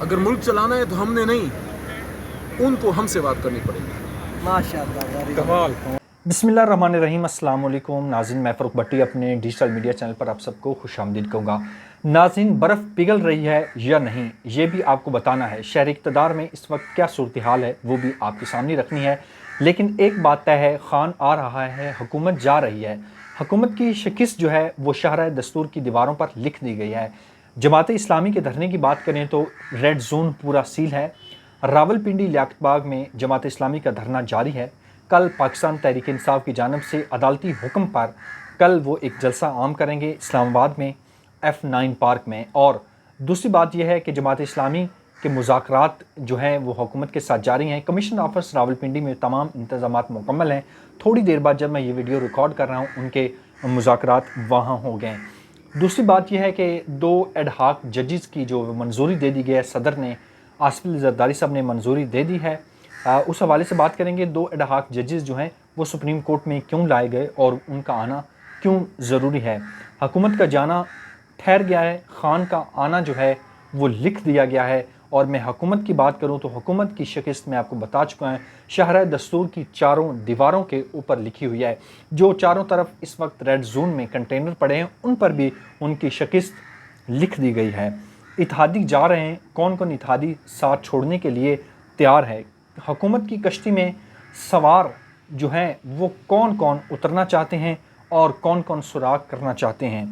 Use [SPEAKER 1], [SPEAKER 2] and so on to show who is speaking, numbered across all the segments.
[SPEAKER 1] اگر ملک چلانا ہے تو ہم نے نہیں، ان کو ہم سے بات کرنی پڑے گی۔
[SPEAKER 2] ماشاءاللہ۔ بسم اللہ الرحمن الرحیم۔ السلام علیکم ناظرین، میں فاروق بھٹی اپنے ڈیجیٹل میڈیا چینل پر آپ سب کو خوش آمدید کہوں گا۔ ناظرین، برف پگھل رہی ہے یا نہیں یہ بھی آپ کو بتانا ہے۔ شہر اقتدار میں اس وقت کیا صورتحال ہے وہ بھی آپ کے سامنے رکھنی ہے، لیکن ایک بات طے ہے، خان آ رہا ہے، حکومت جا رہی ہے۔ حکومت کی شکست جو ہے وہ شاہراہ دستور کی دیواروں پر لکھ دی گئی ہے۔ جماعت اسلامی کے دھرنے کی بات کریں تو ریڈ زون پورا سیل ہے۔ راولپنڈی لیاقت باغ میں جماعت اسلامی کا دھرنا جاری ہے۔ کل پاکستان تحریک انصاف کی جانب سے عدالتی حکم پر کل وہ ایک جلسہ عام کریں گے اسلام آباد میں F9 پارک میں۔ اور دوسری بات یہ ہے کہ جماعت اسلامی کے مذاکرات جو ہیں وہ حکومت کے ساتھ جاری ہیں۔ کمیشن آفس راولپنڈی میں تمام انتظامات مکمل ہیں۔ تھوڑی دیر بعد جب میں یہ ویڈیو ریکارڈ کر رہا ہوں ان کے مذاکرات وہاں ہو گئے ہیں۔ دوسری بات یہ ہے کہ 2 ایڈ ہاک ججز کی جو منظوری دے دی گئی ہے، صدر نے آصف علی زرداری صاحب نے منظوری دے دی ہے، اس حوالے سے بات کریں گے۔ 2 ایڈ ہاک ججز جو ہیں وہ سپریم کورٹ میں کیوں لائے گئے اور ان کا آنا کیوں ضروری ہے۔ حکومت کا جانا ٹھہر گیا ہے، خان کا آنا جو ہے وہ لکھ دیا گیا ہے۔ اور میں حکومت کی بات کروں تو حکومت کی شکست میں آپ کو بتا چکا ہوں، شاہراہ دستور کی چاروں دیواروں کے اوپر لکھی ہوئی ہے۔ جو چاروں طرف اس وقت ریڈ زون میں کنٹینر پڑے ہیں ان پر بھی ان کی شکست لکھ دی گئی ہے۔ اتحادی جا رہے ہیں، کون کون اتحادی ساتھ چھوڑنے کے لیے تیار ہے۔ حکومت کی کشتی میں سوار جو ہیں وہ کون کون اترنا چاہتے ہیں اور کون کون سراغ کرنا چاہتے ہیں۔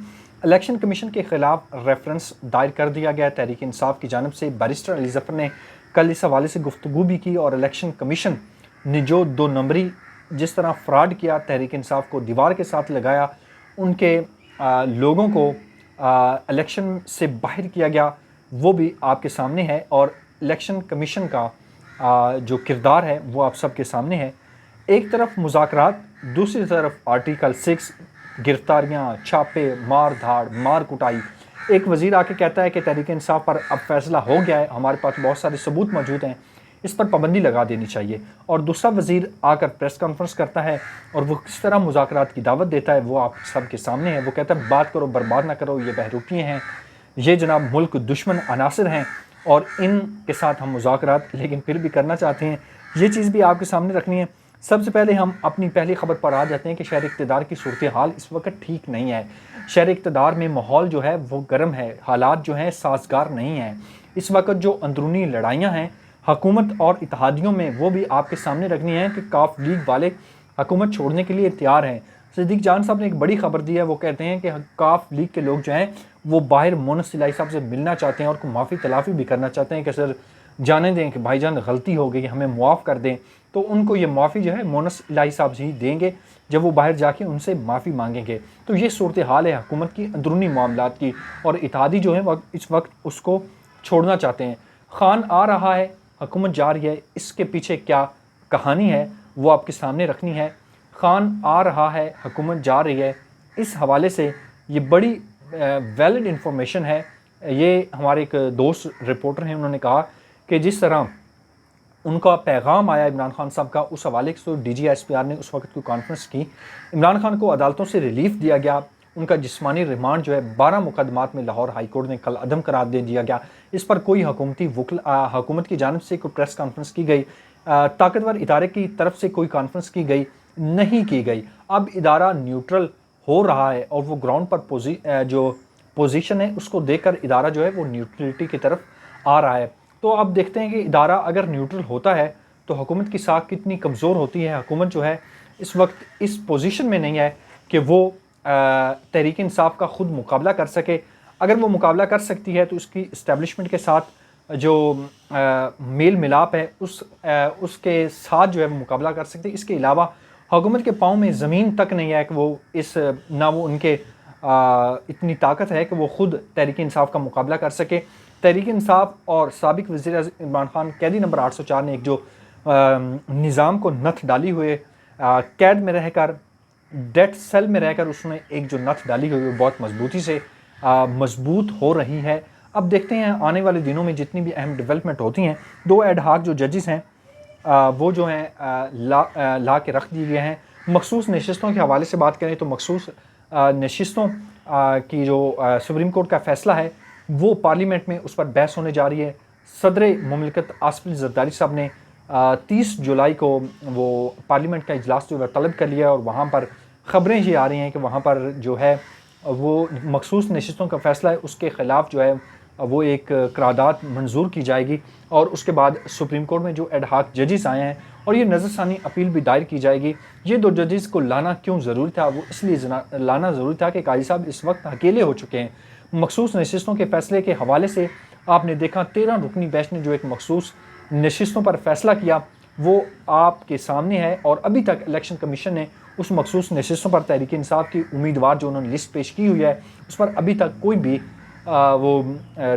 [SPEAKER 2] الیکشن کمیشن کے خلاف ریفرنس دائر کر دیا گیا تحریک انصاف کی جانب سے۔ بیرسٹر علی ظفر نے کل اس حوالے سے گفتگو بھی کی اور الیکشن کمیشن نے جو 2 نمبری جس طرح فراڈ کیا، تحریک انصاف کو دیوار کے ساتھ لگایا، ان کے لوگوں کو الیکشن سے باہر کیا گیا، وہ بھی آپ کے سامنے ہے۔ اور الیکشن کمیشن کا جو کردار ہے وہ آپ سب کے سامنے ہے۔ ایک طرف مذاکرات، دوسری طرف آرٹیکل 6، گرفتاریاں، چھاپے، مار دھاڑ، مار کٹائی۔ ایک وزیر آ کے کہتا ہے کہ تحریک انصاف پر اب فیصلہ ہو گیا ہے، ہمارے پاس بہت سارے ثبوت موجود ہیں، اس پر پابندی لگا دینی چاہیے۔ اور دوسرا وزیر آ کر پریس کانفرنس کرتا ہے اور وہ کس طرح مذاکرات کی دعوت دیتا ہے وہ آپ سب کے سامنے ہے۔ وہ کہتا ہے بات کرو، برباد نہ کرو، یہ بہروپیے ہیں، یہ جناب ملک دشمن عناصر ہیں اور ان کے ساتھ ہم مذاکرات لیکن پھر بھی کرنا چاہتے ہیں۔ یہ چیز بھی آپ کے سامنے رکھنی ہے۔ سب سے پہلے ہم اپنی پہلی خبر پر آ جاتے ہیں کہ شہر اقتدار کی صورتحال اس وقت ٹھیک نہیں ہے۔ شہر اقتدار میں ماحول جو ہے وہ گرم ہے، حالات جو ہیں سازگار نہیں ہیں۔ اس وقت جو اندرونی لڑائیاں ہیں حکومت اور اتحادیوں میں وہ بھی آپ کے سامنے رکھنی ہے کہ کاف لیگ والے حکومت چھوڑنے کے لیے تیار ہیں۔ صدیق جان صاحب نے ایک بڑی خبر دی ہے، وہ کہتے ہیں کہ کاف لیگ کے لوگ جو ہیں وہ باہر مونس الہی صاحب سے ملنا چاہتے ہیں اور کو معافی تلافی بھی کرنا چاہتے ہیں کہ سر جانے دیں کہ بھائی جان غلطی ہو گئی، ہمیں معاف کر دیں۔ تو ان کو یہ معافی جو ہے مونس الہی صاحب ہی دیں گے جب وہ باہر جا کے ان سے معافی مانگیں گے۔ تو یہ صورتحال ہے حکومت کی اندرونی معاملات کی، اور اتحادی جو ہیں اس وقت اس کو چھوڑنا چاہتے ہیں۔ خان آ رہا ہے، حکومت جا رہی ہے، اس کے پیچھے کیا کہانی ہے وہ آپ کے سامنے رکھنی ہے۔ خان آ رہا ہے، حکومت جا رہی ہے، اس حوالے سے یہ بڑی ویلڈ انفارمیشن ہے۔ یہ ہمارے ایک دوست رپورٹر ہیں، انہوں نے کہا کہ جس طرح ان کا پیغام آیا عمران خان صاحب کا، اس حوالے سے D G S P R نے اس وقت کوئی کانفرنس کی۔ عمران خان کو عدالتوں سے ریلیف دیا گیا، ان کا جسمانی ریمانڈ جو ہے 12 مقدمات میں لاہور ہائی کورٹ نے کل عدم قرار دے دیا گیا۔ اس پر کوئی حکومت کی جانب سے کوئی پریس کانفرنس کی گئی، طاقتور ادارے کی طرف سے کوئی کانفرنس کی گئی نہیں کی گئی۔ اب ادارہ نیوٹرل ہو رہا ہے اور وہ گراؤنڈ پر جو پوزیشن ہے اس کو دیکھ کر ادارہ جو ہے وہ نیوٹرلٹی کی طرف آ رہا ہے۔ تو اب دیکھتے ہیں کہ ادارہ اگر نیوٹرل ہوتا ہے تو حکومت کی ساکھ کتنی کمزور ہوتی ہے۔ حکومت جو ہے اس وقت اس پوزیشن میں نہیں ہے کہ وہ تحریک انصاف کا خود مقابلہ کر سکے۔ اگر وہ مقابلہ کر سکتی ہے تو اس کی اسٹیبلشمنٹ کے ساتھ جو میل ملاپ ہے اس کے ساتھ جو ہے مقابلہ کر سکتے۔ اس کے علاوہ حکومت کے پاؤں میں زمین تک نہیں ہے کہ وہ نہ وہ ان کے اتنی طاقت ہے کہ وہ خود تحریک انصاف کا مقابلہ کر سکے۔ تحریک انصاف اور سابق وزیر اعظم عمران خان قیدی نمبر 804 نے ایک جو نظام کو نتھ ڈالی ہوئے قید میں رہ کر، ڈیتھ سیل میں رہ کر اس نے ایک جو نتھ ڈالی ہوئی وہ بہت مضبوطی سے مضبوط ہو رہی ہے۔ اب دیکھتے ہیں آنے والے دنوں میں جتنی بھی اہم ڈیولپمنٹ ہوتی ہیں۔ 2 ایڈ ہاک جو ججز ہیں وہ جو ہیں لا کے رکھ دیے گئے ہیں۔ مخصوص نشستوں کے حوالے سے بات کریں تو مخصوص نشستوں کی جو سپریم کورٹ کا فیصلہ ہے وہ پارلیمنٹ میں اس پر بحث ہونے جا رہی ہے۔ सदर मुमलिकत आसिफ अली ज़रदारी साहब ने 30 जुलाई को वो पार्लियामेंट का इजलास जो है तलब कर लिया और वहाँ पर ख़बरें ये आ रही हैं कि वहाँ पर जो है वो मखसूस नशिस्तों का फ़ैसला है उसके ख़िलाफ़ जो है वो एक करारदाद मंजूर की जाएगी और उसके बाद सुप्रीम कोर्ट में जो एड हाक जजेस आए हैं और ये नज़रसानी अपील भी दायर की जाएगी। ये 2 जजेस को लाना क्यों ज़रूरी था? वो इसलिए लाना ज़रूरी था कि काजी साहब इस वक्त अकेले हो चुके हैं। मखसूस नशिस्तों के फ़ैसले के हवाले से आपने देखा 13 रुकनी बेंच ने जो एक मखसूस नशिस्तों पर फ़ैसला किया वो आपके सामने है और अभी तक इलेक्शन कमीशन ने उस मखसूस नशिस्तों पर तहरीक इंसाफ की उम्मीदवार जो उन्होंने लिस्ट पेश की हुई है उस पर अभी तक कोई भी वो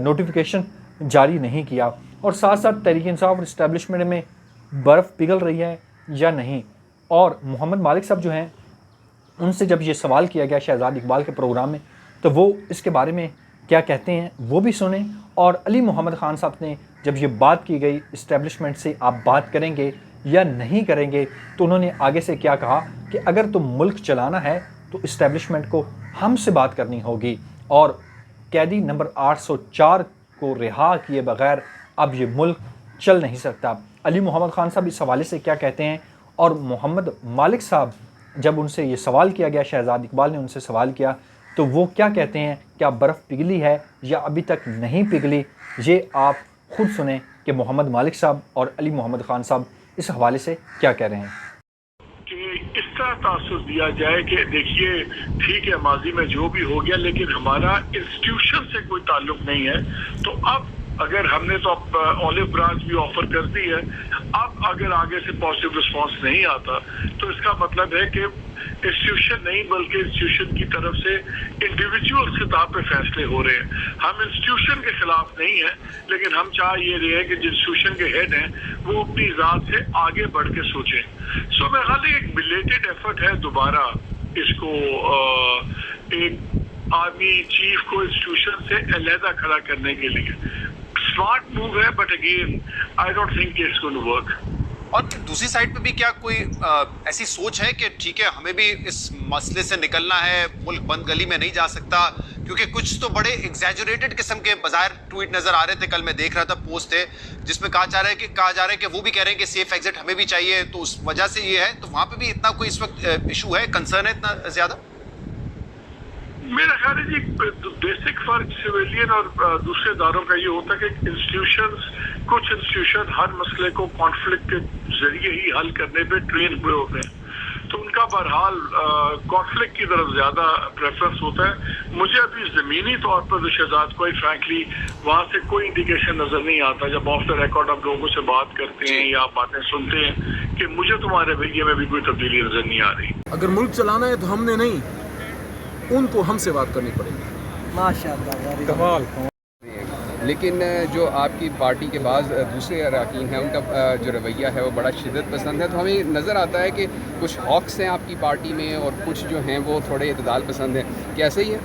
[SPEAKER 2] नोटिफिकेशन जारी नहीं किया। और साथ साथ तहरीक इंसाफ और इस्टेब्लिशमेंट में बर्फ़ पिघल रही है या नहीं। और मोहम्मद मालिक साहब जो हैं उनसे जब ये सवाल किया गया शहजाद इकबाल के प्रोग्राम में तो वो इसके बारे में क्या कहते हैं वो भी सुने। और अली मोहम्मद ख़ान साहब ने जब ये बात की गई इस्टेब्लिशमेंट से आप बात करेंगे या नहीं करेंगे तो उन्होंने आगे से क्या कहा कि अगर तुम मुल्क चलाना है तो इस्टेब्लिशमेंट को हमसे बात करनी होगी और कैदी नंबर 804 को रिहा किए बगैर अब ये मुल्क चल नहीं सकता। अली मोहम्मद ख़ान साहब इस हवाले से क्या कहते हैं और मोहम्मद मालिक साहब जब उनसे ये सवाल किया गया शहजाद इकबाल ने उनसे सवाल किया तो वो क्या कहते हैं, क्या बर्फ़ पिघली है या अभी तक नहीं पिघली? ये आप खुद सुने कि मोहम्मद मालिक साहब और अली मोहम्मद ख़ान साहब इस हवाले से क्या कह रहे हैं।
[SPEAKER 3] कि इस तरह तासुर दिया जाए कि देखिए ठीक है माजी में जो भी हो गया लेकिन हमारा इंस्टीट्यूशन से कोई ताल्लुक नहीं है, तो अब अगर हमने तो अब ऑलिव ब्रांच भी ऑफर कर दी है, अब अगर आगे से पॉजिटिव रिस्पांस नहीं आता तो इसका मतलब है कि इंस्टीट्यूशन नहीं बल्कि इंस्टीट्यूशन की तरफ से इंडिविजुअल सतह पे फैसले हो रहे हैं। हम इंस्टीट्यूशन के खिलाफ नहीं है लेकिन हम चाह ये रहे हैं कि जिन इंस्टीट्यूशन के हेड हैं वो अपनी ज़ात से आगे बढ़ के सोचें। सो मेरे ख्याल एक बिलेटेड एफर्ट है दोबारा इसको एक आर्मी चीफ को इंस्टीट्यूशन से अलहदा खड़ा करने के लिए। स्मार्ट मूव है but again I don't think it's going to work.
[SPEAKER 4] और दूसरी साइड पे भी क्या कोई ऐसी सोच है कि ठीक है हमें भी इस मसले से निकलना है, मुल्क बंद गली में नहीं जा सकता? क्योंकि कुछ तो बड़े एग्जैजुरेटेड किस्म के बाज़ार ट्वीट नज़र आ रहे थे, कल मैं देख रहा था पोस्ट है जिसमें कहा जा रहा है कि वो भी कह रहे हैं कि सेफ एग्जिट हमें भी चाहिए, तो उस वजह से ये है। तो वहाँ पे भी इतना कोई इस वक्त इशू है, कंसर्न है इतना ज़्यादा?
[SPEAKER 3] मेरा ख्याल है जी बेसिक फर्क सिविलियन और दूसरे इदारों का ये होता है कि कुछ इंस्टीट्यूशन हर मसले को कॉन्फ्लिक्ट के जरिए ही हल करने पे ट्रेन हुए होते हैं, तो उनका बहरहाल कॉन्फ्लिक्ट की तरफ ज्यादा प्रेफरेंस होता है। मुझे अभी जमीनी तौर पर शहजाद कोई फ्रैंकली वहाँ से कोई इंडिकेशन नजर नहीं आता जब ऑफ द रिकॉर्ड आप लोगों से बात करते हैं या बातें सुनते हैं कि मुझे तुम्हारे रवैये में भी कोई तब्दीली नजर नहीं आ रही।
[SPEAKER 1] अगर मुल्क चलाना है तो हमने नहीं, उनको हमसे बात करनी पड़ेगी।
[SPEAKER 5] माशाअल्लाह। लेकिन जो आपकी पार्टी के बाद दूसरे अरकान हैं उनका जो रवैया है वो बड़ा शिद्दत पसंद है, तो हमें नज़र आता है कि कुछ हॉक्स हैं आपकी पार्टी में और कुछ जो हैं वो थोड़े इतदाल पसंद हैं। क्या सही है?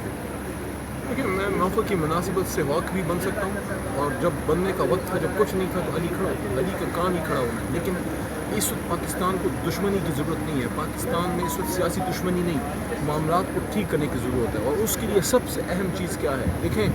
[SPEAKER 1] लेकिन मैं मौक़े की मुनासिबत से हॉक भी बन सकता हूँ और जब बनने का वक्त था, जब कुछ नहीं था तो अली खड़ा होता, अली का काम ही खड़ा होना है। लेकिन इस वक्त पाकिस्तान को दुश्मनी की ज़रूरत नहीं है, पाकिस्तान में इस वक्त सियासी दुश्मनी नहीं, मामलात को ठीक करने की ज़रूरत है। और उसके लिए सबसे अहम चीज़ क्या है? देखें,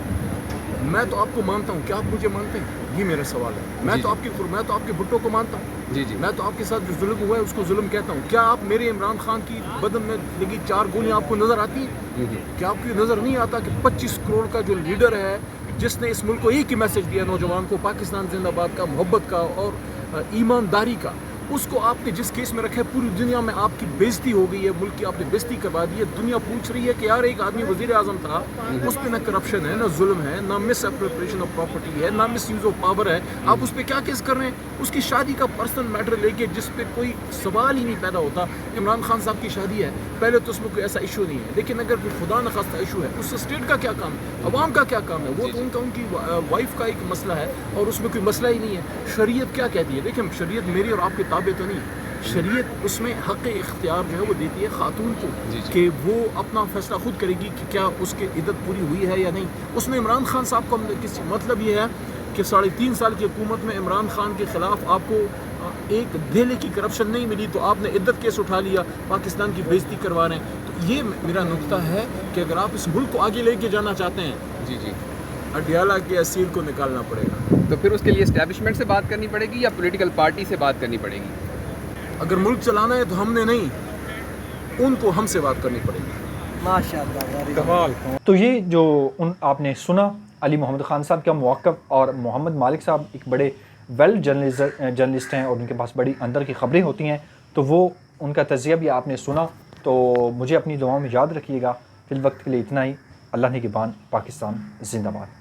[SPEAKER 1] मैं तो आपको मानता हूँ, क्या आप मुझे मानते हैं? ये मेरा सवाल है। मैं तो आपके भुट्टो को मानता हूँ
[SPEAKER 5] जी।
[SPEAKER 1] मैं तो आपके साथ जो जुल्म हुआ है उसको जुल्म कहता हूँ। क्या आप मेरे इमरान खान की बदन में लगी 4 गोलियाँ आपको नज़र आती हैं? क्या आपको नज़र नहीं आता कि 25 करोड़ का जो लीडर है जिसने इस मुल्क को एक ही मैसेज दिया नौजवान को, पाकिस्तान जिंदाबाद का, मोहब्बत का और ईमानदारी का, उसको आपने जिस केस में रखा है, पूरी दुनिया में आपकी बेइज्जती हो गई है, मुल्क की आपने बेइज्जती करवा दी है। दुनिया पूछ रही है कि यार एक आदमी वजीर आजम था, उस पर ना करप्शन है, ना जुल्म है, ना मिस अप्रोप्रिएशन ऑफ प्रॉपर्टी है, ना मिस यूज ऑफ पावर है, आप उस पर क्या केस कर रहे हैं? उसकी शादी का पर्सनल मैटर लेके जिस पे कोई सवाल ही नहीं पैदा होता। इमरान खान साहब की शादी है, पहले तो उसमें कोई ऐसा इशू नहीं है, लेकिन अगर कोई खुदा न खास्ता इशू है, उससे स्टेट का क्या काम है, अवाम का क्या काम है? वो तो उनकी वाइफ का एक मसला है और उसमें कोई मसला ही नहीं है। शरीयत क्या कहती है? देखिए, शरीयत मेरी और आपके ताबे तो नहीं, शरीयत उसमें हक़ इख्तियार जो है वो देती है खातून को कि वो अपना फैसला खुद करेगी कि क्या उसकी इद्दत पूरी हुई है या नहीं। उसमें इमरान खान साहब का किसी मतलब ये है कि 3.5 साल की हुकूमत में इमरान खान के ख़िलाफ़ आपको एक धेले की करप्शन नहीं मिली तो आपने इद्दत केस उठा लिया, पाकिस्तान की बेइज्जती करवा रहे हैं। तो ये मेरा नुक्ता है कि अगर आप इस मुल्क को आगे लेके जाना चाहते हैं,
[SPEAKER 5] जी,
[SPEAKER 1] अडियाला के असील को निकालना पड़ेगा।
[SPEAKER 5] تو پھر اس کے لیے اسٹیبلشمنٹ سے بات کرنی پڑے گی یا پولیٹیکل پارٹی سے بات کرنی پڑے گی؟
[SPEAKER 1] اگر ملک چلانا ہے تو ہم نے نہیں، ان کو ہم سے بات کرنی پڑے گی۔
[SPEAKER 2] تو یہ جو آپ نے سنا علی محمد خان صاحب کا موقف، اور محمد مالک صاحب ایک بڑے ویل جرنلسٹ ہیں اور ان کے پاس بڑی اندر کی خبریں ہوتی ہیں، تو وہ ان کا تجزیہ بھی آپ نے سنا۔ تو مجھے اپنی دعاؤں میں یاد رکھیے گا۔ فی الوقت کے لیے اتنا ہی۔ اللہ نگہبان۔ پاکستان زندہ باد۔